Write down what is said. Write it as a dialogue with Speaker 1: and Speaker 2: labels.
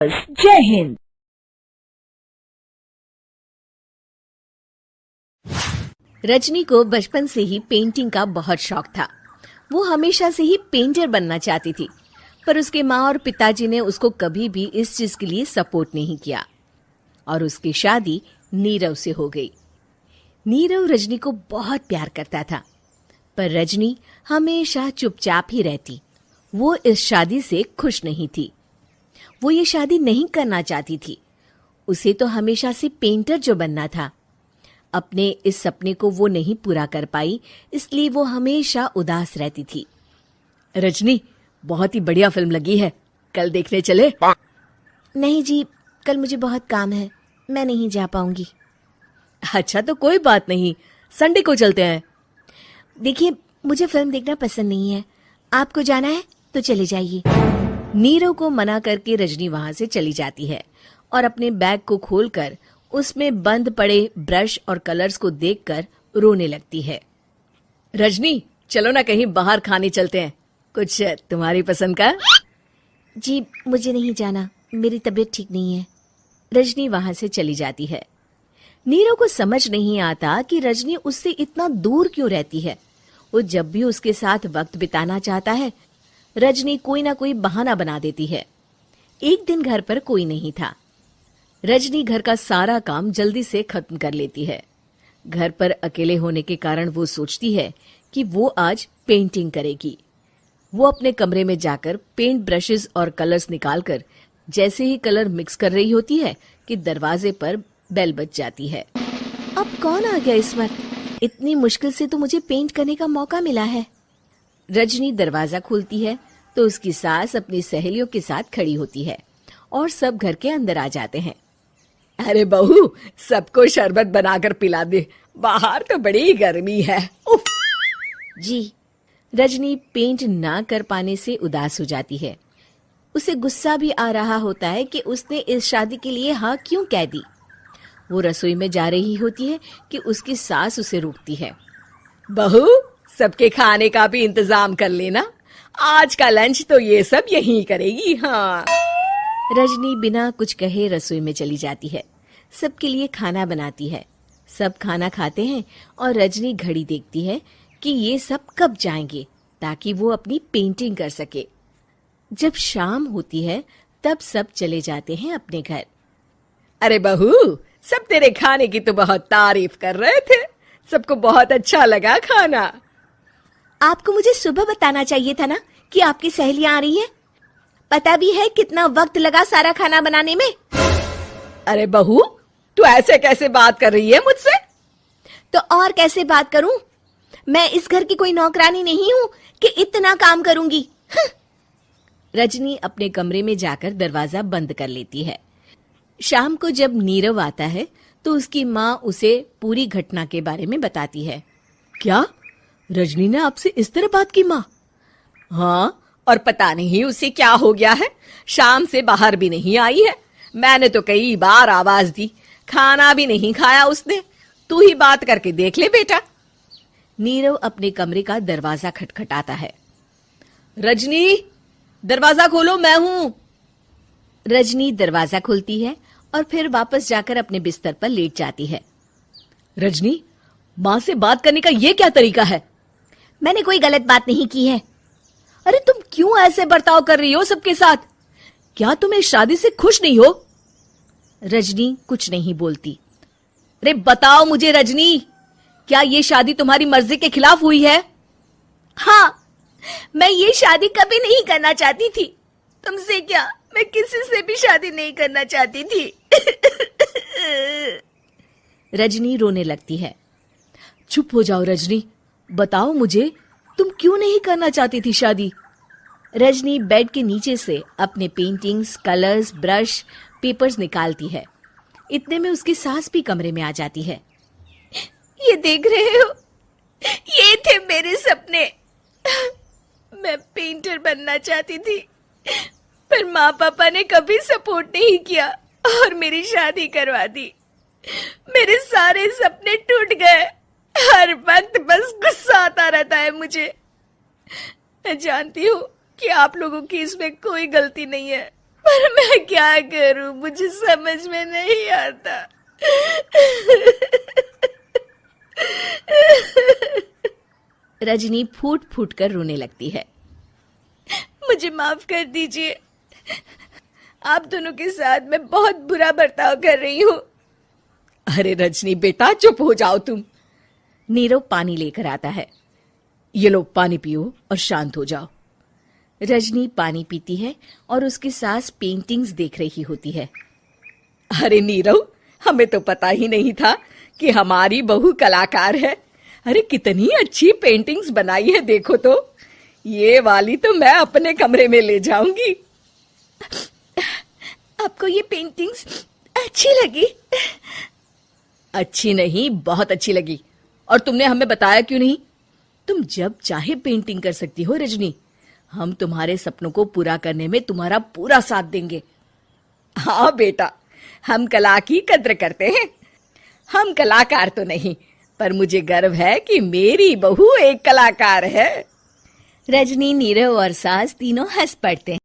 Speaker 1: जय हिंद।
Speaker 2: रजनी को बचपन से ही पेंटिंग का बहुत शौक था। वो हमेशा से ही पेंटर बनना चाहती थी, पर उसके माँ और पिताजी ने उसको कभी भी इस चीज के लिए सपोर्ट नहीं किया और उसकी शादी नीरव से हो गई। नीरव रजनी को बहुत प्यार करता था, पर रजनी हमेशा चुपचाप ही रहती। वो इस शादी से खुश नहीं थी। वो ये शादी नहीं करना चाहती थी। उसे तो हमेशा से पेंटर जो बनना था। अपने इस सपने को वो नहीं पूरा कर पाई, इसलिए वो हमेशा उदास रहती थी। रजनी, बहुत ही बढ़िया फिल्म लगी है, कल देखने चले? नहीं जी, कल मुझे बहुत काम है, मैं नहीं जा पाऊंगी। अच्छा तो कोई बात नहीं, संडे को चलते हैं। देखिए, मुझे फिल्म देखना पसंद नहीं है, आपको जाना है तो चले जाइए। नीरव को मना करके रजनी वहां से चली जाती है और अपने बैग को खोलकर उसमें बंद पड़े ब्रश और कलर्स को देखकर रोने लगती है। रजनी, चलो ना कहीं बाहर खाने चलते हैं, कुछ तुम्हारी पसंद का। जी, मुझे नहीं जाना, मेरी तबीयत ठीक नहीं है। रजनी वहां से चली जाती है। नीरव को समझ नहीं आता कि रजनी उससे इतना दूर क्यों रहती है। वो जब भी उसके साथ वक्त बिताना चाहता है, रजनी कोई ना कोई बहाना बना देती है। एक दिन घर पर कोई नहीं था। रजनी घर का सारा काम जल्दी से खत्म कर लेती है। घर पर अकेले होने के कारण वो सोचती है कि वो आज पेंटिंग करेगी। वो अपने कमरे में जाकर पेंट ब्रशेस और कलर्स निकालकर जैसे ही कलर मिक्स कर रही होती है कि दरवाजे पर बेल बज जाती है। अब कौन आ गया इस वक्त? इतनी मुश्किल से तो मुझे पेंट करने का मौका मिला है। रजनी दरवाजा खोलती है तो उसकी सास अपनी सहेलियों के साथ खड़ी होती है और सब घर के अंदर आ जाते हैं। अरे बहू, सबको शरबत बनाकर पिला दे, बाहर तो बड़ी गर्मी है। उफ। जी। रजनी पेंट ना कर पाने से उदास हो जाती है। उसे गुस्सा भी आ रहा होता है कि उसने इस शादी के लिए हाँ क्यों कह दी। वो रसोई में जा रही होती है कि उसकी सास उसे रोकती है। बहू, सबके खाने का भी इंतजाम कर लेना, आज का लंच तो ये सब यहीं करेगी। हाँ। रजनी बिना कुछ कहे रसोई में चली जाती है। सबके लिए खाना बनाती है। सब खाना खाते हैं और रजनी घड़ी देखती है कि ये सब कब जाएंगे ताकि वो अपनी पेंटिंग कर सके। जब शाम होती है तब सब चले जाते हैं अपने घर। अरे बहू, सब तेरे खाने की तो बहुत तारीफ कर रहे थे, सबको बहुत अच्छा लगा खाना। आपको मुझे सुबह बताना चाहिए था ना कि आपकी सहेलियां आ रही हैं। पता भी है कितना वक्त लगा सारा खाना बनाने में। अरे बहू, तू ऐसे कैसे बात कर रही है मुझसे? तो और कैसे बात करूं? मैं इस घर की कोई नौकरानी नहीं हूं कि इतना काम करूंगी। रजनी अपने कमरे में जाकर दरवाजा बंद कर लेती है। शाम को जब नीरव आता है तो उसकी माँ उसे पूरी घटना के बारे में बताती है। क्या? रजनी ने आपसे इस तरह बात की माँ? हाँ, और पता नहीं उसे क्या हो गया है, शाम से बाहर भी नहीं आई है। मैंने तो कई बार आवाज दी, खाना भी नहीं खाया उसने। तू ही बात करके देख ले बेटा। नीरव अपने कमरे का दरवाजा खटखटाता है। रजनी, दरवाजा खोलो, मैं हूं। रजनी दरवाजा खोलती है और फिर वापस जाकर अपने बिस्तर पर लेट जाती है। रजनी, माँ से बात करने का ये क्या तरीका है? मैंने कोई गलत बात नहीं की है। अरे तुम क्यों ऐसे बर्ताव कर रही हो सबके साथ? क्या तुम इस शादी से खुश नहीं हो? रजनी कुछ नहीं बोलती। अरे बताओ मुझे रजनी, क्या ये शादी तुम्हारी मर्जी के खिलाफ हुई है? हाँ, मैं ये शादी कभी नहीं करना चाहती थी। तुमसे क्या, मैं किसी से भी शादी नहीं करना चाहती थी। रजनी रोने लगती है। चुप हो जाओ रजनी, बताओ मुझे, तुम क्यों नहीं करना चाहती थी शादी? रजनी बेड के नीचे से अपने पेंटिंग्स, कलर्स, ब्रश, पेपर्स निकालती है। इतने में उसकी सास भी कमरे में आ जाती है। ये देख रहे हो, ये थे मेरे सपने। मैं पेंटर बनना चाहती थी, पर माँ पापा ने कभी सपोर्ट नहीं किया और मेरी शादी करवा दी। मेरे सारे सपने टूट गए। हर वक्त बस गुस्सा आता रहता है मुझे। मैं जानती हूँ कि आप लोगों की इसमें कोई गलती नहीं है, पर मैं क्या करूं, मुझे समझ में नहीं आता। रजनी फूट फूट कर रोने लगती है। मुझे माफ कर दीजिए, आप दोनों के साथ मैं बहुत बुरा बर्ताव कर रही हूँ। अरे रजनी बेटा, चुप हो जाओ तुम। नीरव पानी लेकर आता है। ये लो पानी पियो और शांत हो जाओ। रजनी पानी पीती है और उसकी सास पेंटिंग्स देख रही होती है। अरे नीरव, हमें तो पता ही नहीं था कि हमारी बहू कलाकार है। अरे कितनी अच्छी पेंटिंग्स बनाई है, देखो तो। ये वाली तो मैं अपने कमरे में ले जाऊंगी। आपको ये पेंटिंग्स अच्छी लगी? अच्छी नहीं, बहुत अच्छी लगी। और तुमने हमें बताया क्यों नहीं? तुम जब चाहे पेंटिंग कर सकती हो रजनी। हम तुम्हारे सपनों को पूरा करने में तुम्हारा पूरा साथ देंगे। हाँ बेटा, हम कला की कद्र करते हैं। हम कलाकार तो नहीं, पर मुझे गर्व है कि मेरी बहू एक कलाकार है। रजनी, नीरव और सास तीनों हंस पड़ते हैं।